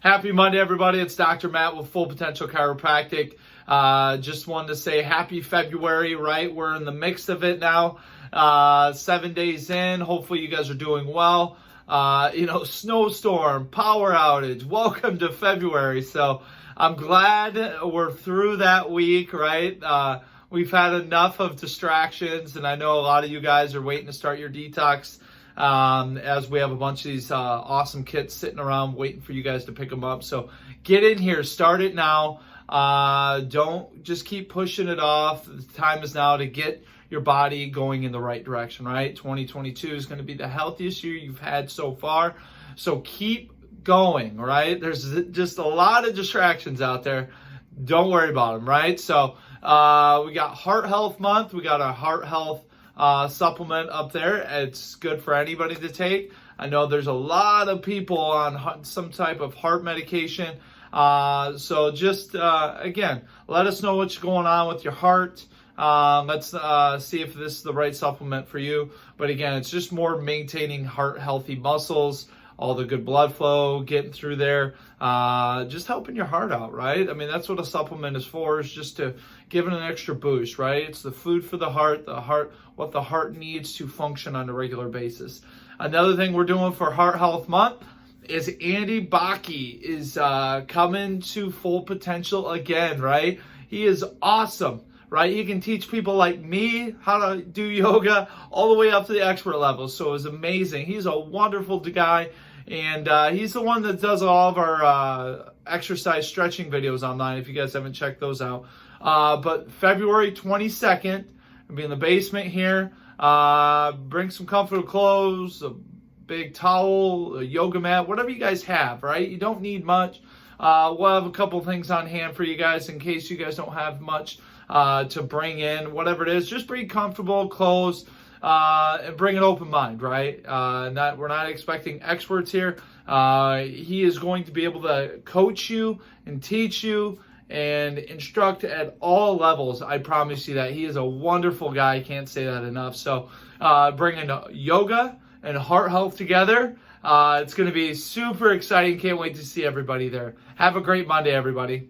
Happy Monday, everybody. It's Dr. Matt with Full Potential Chiropractic. Just wanted to say happy February, right? We're in the mix of it now. 7 days in. Hopefully you guys are doing well. Snowstorm, power outage. Welcome to February. So I'm glad we're through that week, right? We've had enough of distractions, and I know a lot of you guys are waiting to start your detox. As we have a bunch of these awesome kits sitting around waiting for you guys to pick them up. So get in here, start it now. Don't just keep pushing it off. The time is now to get your body going in the right direction, right? 2022 is going to be the healthiest year you've had so far. So keep going, right? There's just a lot of distractions out there. Don't worry about them, right? So we got Heart Health Month. We got a Heart Health supplement up there. It's good for anybody to take. I know there's a lot of people on some type of heart medication. So just, again, let us know what's going on with your heart. Let's see if this is the right supplement for you. But again, it's just more maintaining heart healthy muscles, all the good blood flow, getting through there, just helping your heart out, right? I mean, that's what a supplement is for, is just to give it an extra boost, right? It's the food for the heart, what the heart needs to function on a regular basis. Another thing we're doing for Heart Health Month is Andy Bakke is coming to Full Potential again, right? He is awesome, right? He can teach people like me how to do yoga all the way up to the expert level. So it's amazing. He's a wonderful guy. And he's the one that does all of our exercise stretching videos online, if you guys haven't checked those out. But February 22nd, I'll be in the basement here. Bring some comfortable clothes, a big towel, a yoga mat, whatever you guys have, right? You don't need much. We'll have a couple things on hand for you guys in case you guys don't have much to bring in. Whatever it is, just bring comfortable clothes. And bring an open mind, right? We're not expecting experts here. He is going to be able to coach you and teach you and instruct at all levels. I promise you that. He is a wonderful guy. I can't say that enough. So bringing yoga and heart health together, it's going to be super exciting. Can't wait to see everybody there. Have a great Monday, everybody.